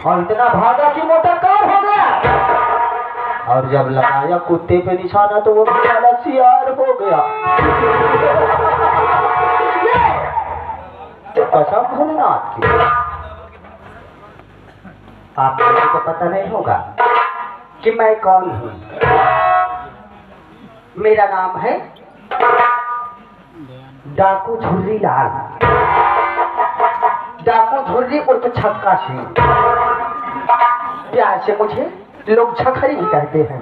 और इतना भागा कि मोटर कार हो गया। और जब लगाया कुत्ते पे निशाना तो वो बेचारा सियार हो गया। तो कसम भोलेनाथ की, आप लोगों को पता नहीं होगा कि मैं कौन हूँ। मेरा नाम है डाकू झुर्री लाल, डाकू झुर्री उर्फ छक्का सिंह। प्यार से मुझे लोग झखरी भी कहते हैं।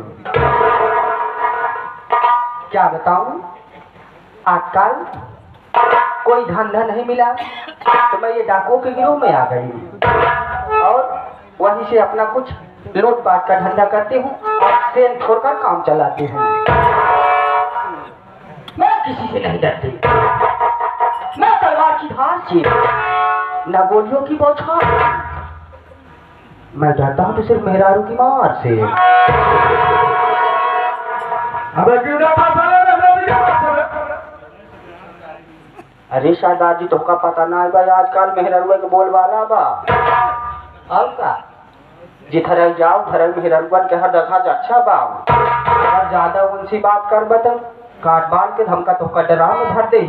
क्या बताऊं, आजकल कोई धंधा नहीं मिला तो मैं ये डाकुओं के गिरोह में आ गई और वहीं से अपना कुछ लूटपाट का धंधा करती हूँ और सेन छोड़कर काम चलाती हूँ। मैं किसी से नहीं डरती, मैं तलवार की धार से न गोलियों की बौछार, मैं डरता हूँ तो सिर्फ मेहरारू की मार से। अरे शादार जी, तुमका पता ना है भाई, आजकल मेहरारू के बोल वाला बा। अब का जिधर जाओ धर मेहरारू के हर देखा अच्छा बा। अगर ज्यादा उनसी बात कर बता काट बाल के धमका तो डरा में भर दे।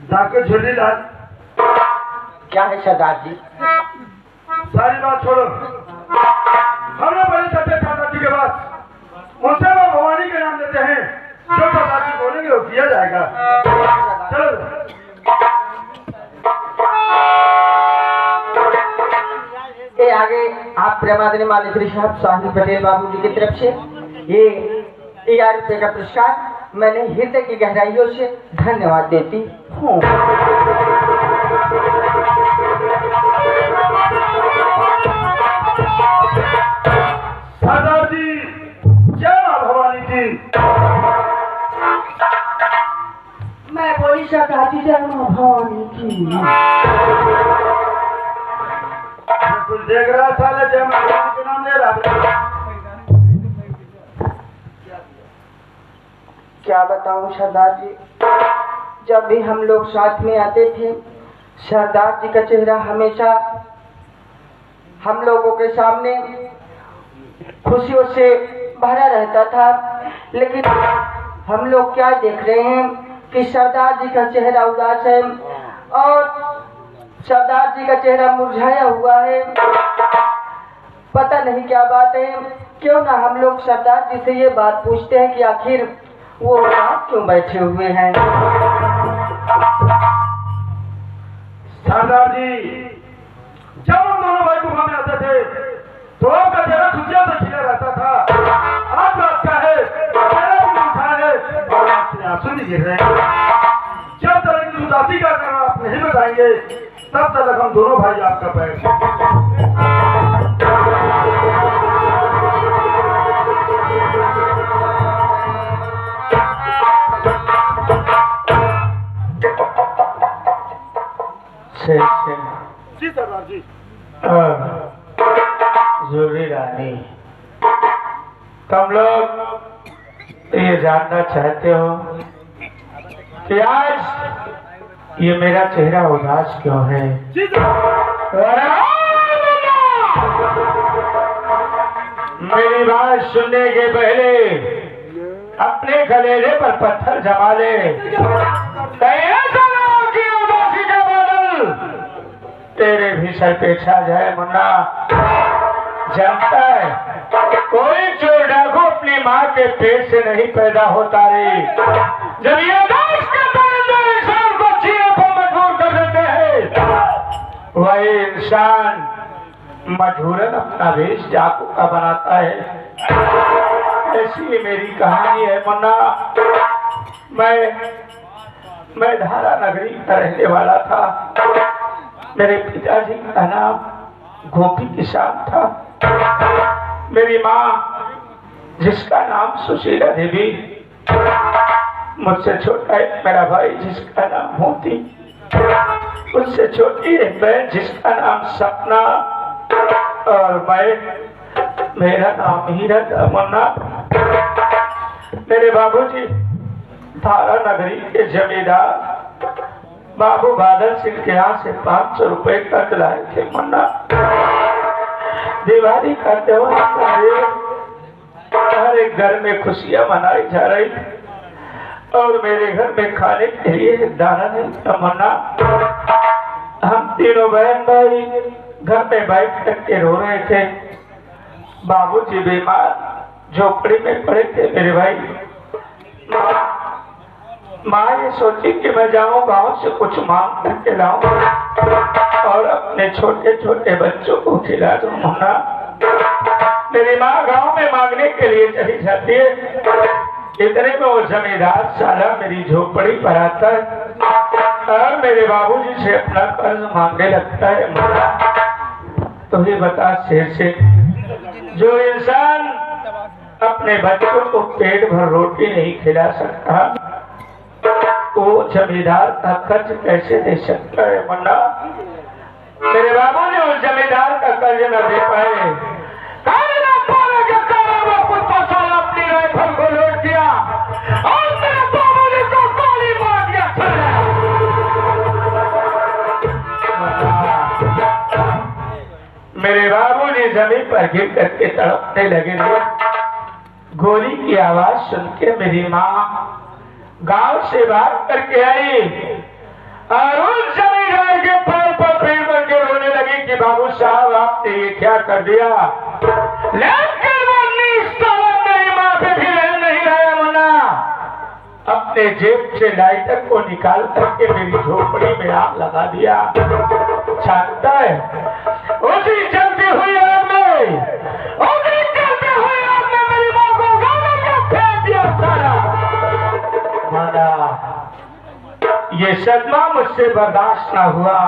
डाकू झुर्री लाल, क्या है सरदार जी? सारी बात छोड़ो। हमने बड़े चाचा चाचा जी के पास उनसे वो भवानी के नाम देते हैं, जो चाचा जी बोलेंगे वो किया जाएगा। चलो ये आगे आप प्रेमादनी मानेश्वरी साहब साहिल पटेल बाबू जी की तरफ से ये 1000 रुपये का पुरस्कार मैंने हृदय की गहराइयों से धन्यवाद देती हूँ। सरदार जी, जय मां भवानी जी। मैं बोली सरदार जी, जय मां भवानी की। कुछ देख रहा था, जय मां भवानी के नाम ले रहा। क्या बताऊं सरदार जी, जब भी हम लोग साथ में आते थे सरदार जी का चेहरा हमेशा हम लोगों के सामने खुशियों से भरा रहता था, लेकिन हम लोग क्या देख रहे हैं कि सरदार जी का चेहरा उदास है और सरदार जी का चेहरा मुरझाया हुआ है। पता नहीं क्या बात है। क्यों ना हम लोग सरदार जी से ये बात पूछते हैं कि आखिर वो उदास क्यों बैठे हुए हैं। सरदार जी, जब हम दोनों भाई गुफा में आते थे तो आपका चेहरा खुशियों से खिला रहता था। आज बात क्या है, चेहरा भी उठा है और आपसे आंसू भी गिर रहे हैं। जब तक की उदासी का कारण आप नहीं बताएंगे तब तक हम दोनों भाई आपका पैर। जी सरदार जी। झुर्री रानी, तुम लोग ये जानना चाहते हो कि आज ये मेरा चेहरा उदास क्यों है? जी मेरी बात सुनने के पहले अपने गलेरे पर पत्थर जमा ले। तेरे भी सर पे छा जाए मुन्ना। जानता है कोई चोर डाकू अपनी माँ के पेट से नहीं पैदा होता रे। जब ये देश के परिंदे इंसान को जीने पर मजबूर कर देते हैं, वही इंसान मजबूरन अपना वेश डाकू का बनाता है। ऐसी मेरी कहानी है मुन्ना। मैं धारा नगरी का रहने वाला था। मेरे पिताजी का नाम गोपी किसान था। मेरी माँ जिसका नाम सुशीला देवी, मुझसे छोटा एक मेरा भाई जिसका नाम मोती, उससे छोटी एक बहन जिसका नाम सपना और मेरा नाम हीरा था मुन्ना। मेरे बाबूजी धारा नगरी के जमींदार बाबू बादल सिंह के यहाँ से 500 रुपए कर्ज लाए थे मुन्ना। दिवाली का त्योहार हर एक घर में खुशियां मनाई जा रही थी और मेरे घर में खाने के लिए एक दाना नहीं था मुन्ना। हम तीनों बहन भाई घर में बैठ करके रो रहे थे। बाबूजी बीमार झोपड़ी में पड़े थे मेरे भाई। माँ ये सोची कि मैं जाऊं गांव से कुछ मांग करके लाऊं और अपने छोटे छोटे बच्चों को खिला दूं मुन्ना। मेरी माँ गांव में मांगने के लिए चली जाती है। इतने में वो जमींदार साला मेरी झोपड़ी पर आता है और मेरे बाबूजी से अपना कर्ज मांगने लगता है मुन्ना। तो ये बता शेर से, जो इंसान अपने बच्चों को पेट भर रोटी नहीं खिला सकता वो जमींदार का कर्ज कैसे दे सकता है मुन्ना। मेरे बाबू ने उस जमींदार का कर्ज न दे पाए। अपनी राइफल को लौट दिया और मेरे बाबू ने तो गोली मार दिया। मेरे बाबू ने जमीन पर गिर करके तड़पने लगे। गोली की आवाज सुन के मेरी माँ गांव से भाग करके आई और उस जमींदार के पैर पर पेड़ बन के रोने लगी कि बाबू साहब आपने ये क्या कर दिया। लेकिन मेरी माँ पे भी रहम नहीं आया मुन्ना। अपने जेब से लाइटर को निकाल करके मेरी झोपड़ी में आग लगा दिया। जानता है उसी चलती हुई आग में मेरी माँ को गाना क्या फेंक दिया सारा। ये सदमा मुझसे बर्दाश्त ना हुआ।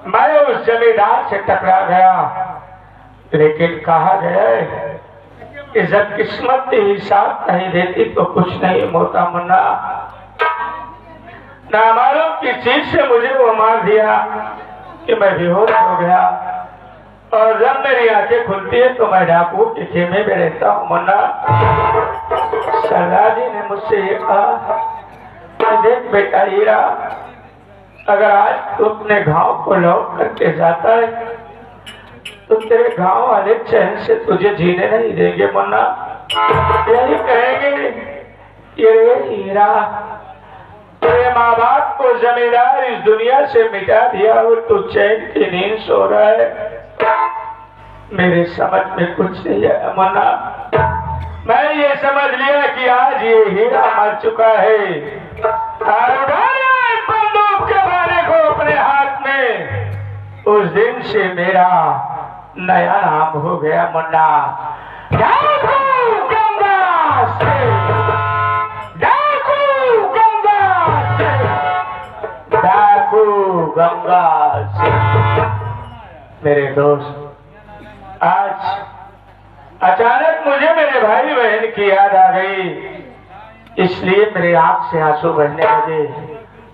मैं उस जमींदार से टकरा गया। लेकिन कहा गया है कि जब किस्मत ही साथ नहीं देती तो कुछ नहीं होता मुन्ना। नामालूम की चीज से मुझे वो मार दिया कि मैं बेहोश हो गया और जब मेरी आंखें खुलती है तो मैं डाकू के खेमे में रहता हूँ मुन्ना। सरदार जी ने मुझसे ये कहा कि देख बेटा हीरा, अगर आज तू अपने गांव को लौट करके जाता है तो तेरे गांव वाले चैन से तुझे जीने नहीं देंगे मुन्ना। यही कहेंगे ये हीरा तेरे माँ बाप को जमींदार इस दुनिया से मिटा दिया और तू चैन की नींद सो रहा है। मेरे समझ में कुछ नहीं है मुन्ना। मैं ये समझ लिया कि आज ये हीरा मर चुका है और उठाया बंदूक के बारे को अपने हाथ में। उस दिन से मेरा नया नाम हो गया मुन्ना। डाकू गंगा से, डाकू गंगा से, डाकू गंगा से। मेरे दोस्त, आज अचानक मुझे मेरे भाई बहन की याद आ गई, इसलिए मेरे आंख से आंसू बहने लगे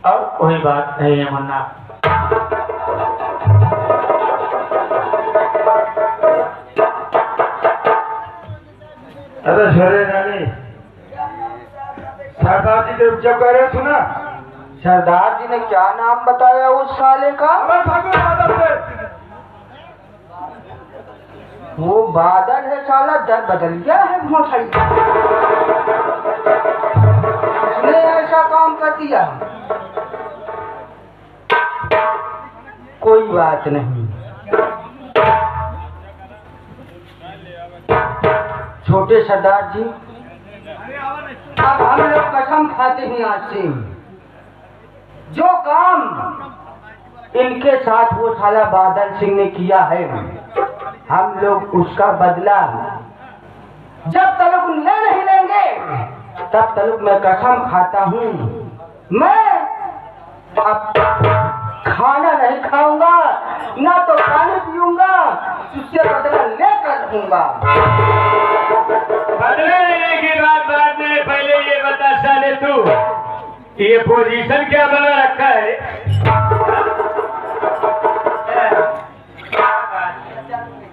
और कोई बात नहीं है मुन्ना। अरे छोरे रानी, सरदार जी ने जब कह रहे सुना, सरदार जी ने क्या नाम बताया उस साले का? वो बादल है साला, दर बदल गया है मोटाई। उसने ऐसा काम कर दिया। कोई बात नहीं, छोटे सरदार जी, अब हम लोग कसम खाते हैं आज से, जो काम इनके साथ वो साला बादल सिंह ने किया है, हम लोग उसका बदला जब तक ले नहीं लेंगे तब तक मैं कसम खाता हूँ मैं अब खाना नहीं खाऊंगा ना तो पानी पीऊंगा, उससे बदला लेकर रहूंगा। बदले लेने की बात बाद में, पहले ये बता साले तू ये पोजीशन क्या बना रखा है?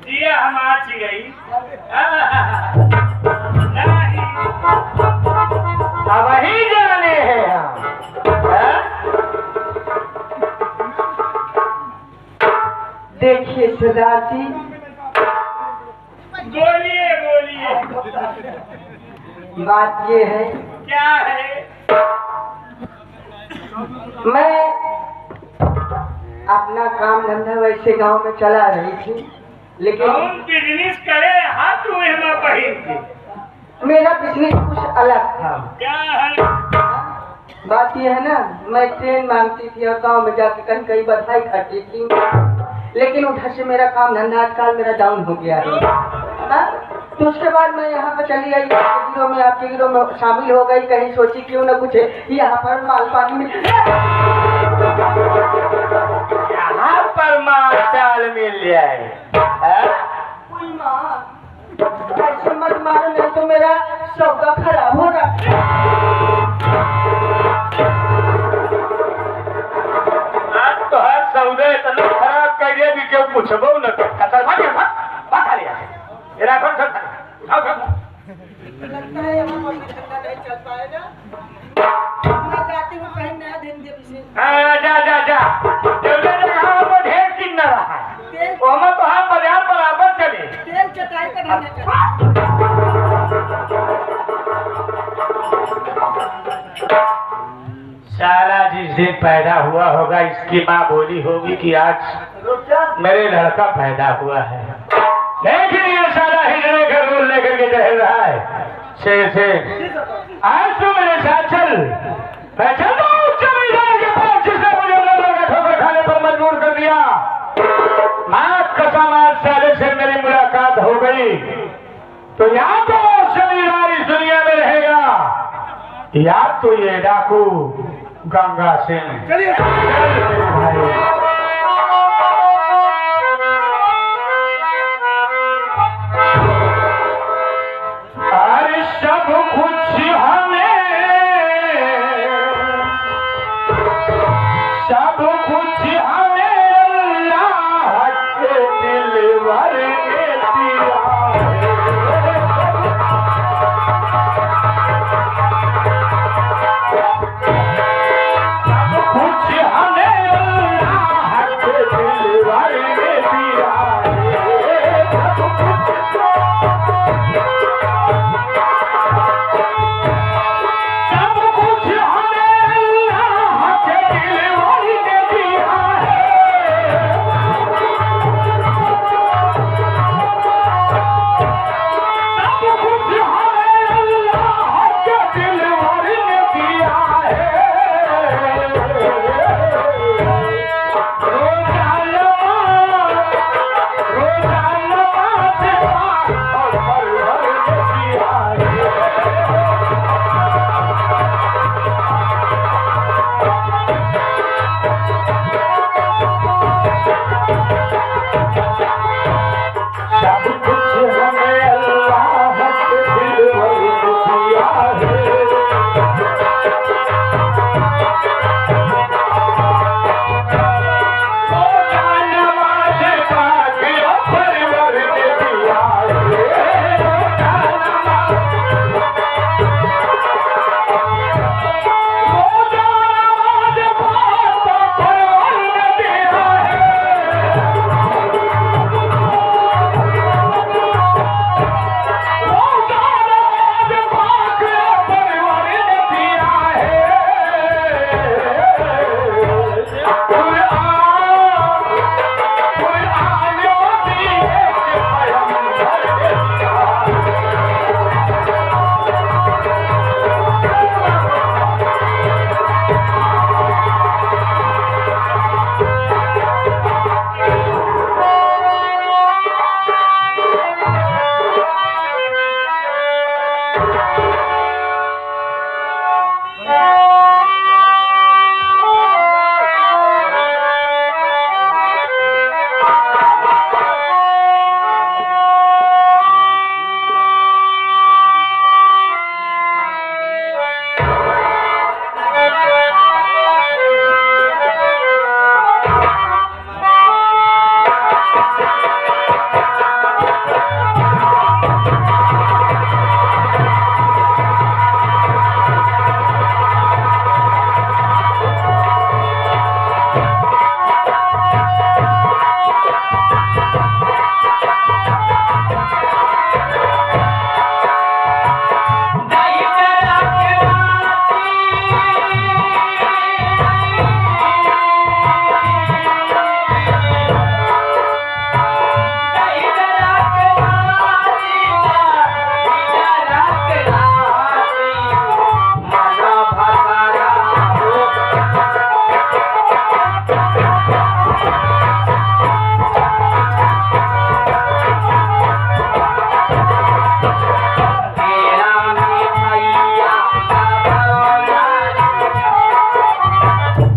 दिया हम आज गई अब वही जाने हैं हम। देखिए सरदार जी, बोलिए बोलिए, बात ये है, क्या है? मैं अपना काम धंधा वैसे गांव में चला रही थी, लेकिन हम बिजनेस करे हाथ में हम पहन के। मेरा बिजनेस कुछ अलग था। क्या है? बात ये है ना, मैं ट्रेन मांगती थी और गांव में जाके कहीं कहीं बधाई खाती थी, लेकिन उधर से मेरा काम धंधा आजकल मेरा डाउन हो गया है। हाँ? तो उसके बाद मैं यहाँ पर चली आई, आपके गिरोह में शामिल हो गई। कहीं सोची क्यों ना कुछ यहाँ पर माल पानी में, यहाँ पर माल चाल मिल जाए। कोई माँ ऐसे मत मारो, नहीं तो मेरा सौदा खराब हो रहा। तो हर सौदे इतना खराब कर दिया कि क्यों पूछबो न कर। लगता है यहाँ पर भी धंधा नहीं चल पाएगा। मैं जाती हूँ कहीं नया धंधे से। जा ढेर चिन्ह न रहा ओमा तो हम बाजार बराबर चले। तेल चटाई का धंधा चल। साला जिस दिन पैदा हुआ होगा इसकी माँ बोली होगी कि आज मेरे लड़का पैदा हुआ है, लेकिन ये साला हिजड़े का रूल लेकर के टहल रहा है। से आज तो मेरे साथ चल, मैं चलता हूँ जमींदार के पास जिसने मुझे लड़का ठोकर खाने पर मजबूर कर दिया। माँ कसम आज साले से मेरी मुलाकात हो गई तो या तो जमींदार इस दुनिया में रहेगा या तो ये डाकू गंगा सिंह। अरे सब कुछ हमें, सब कुछ हमें अल्लाह के दिलवर ने दिया है।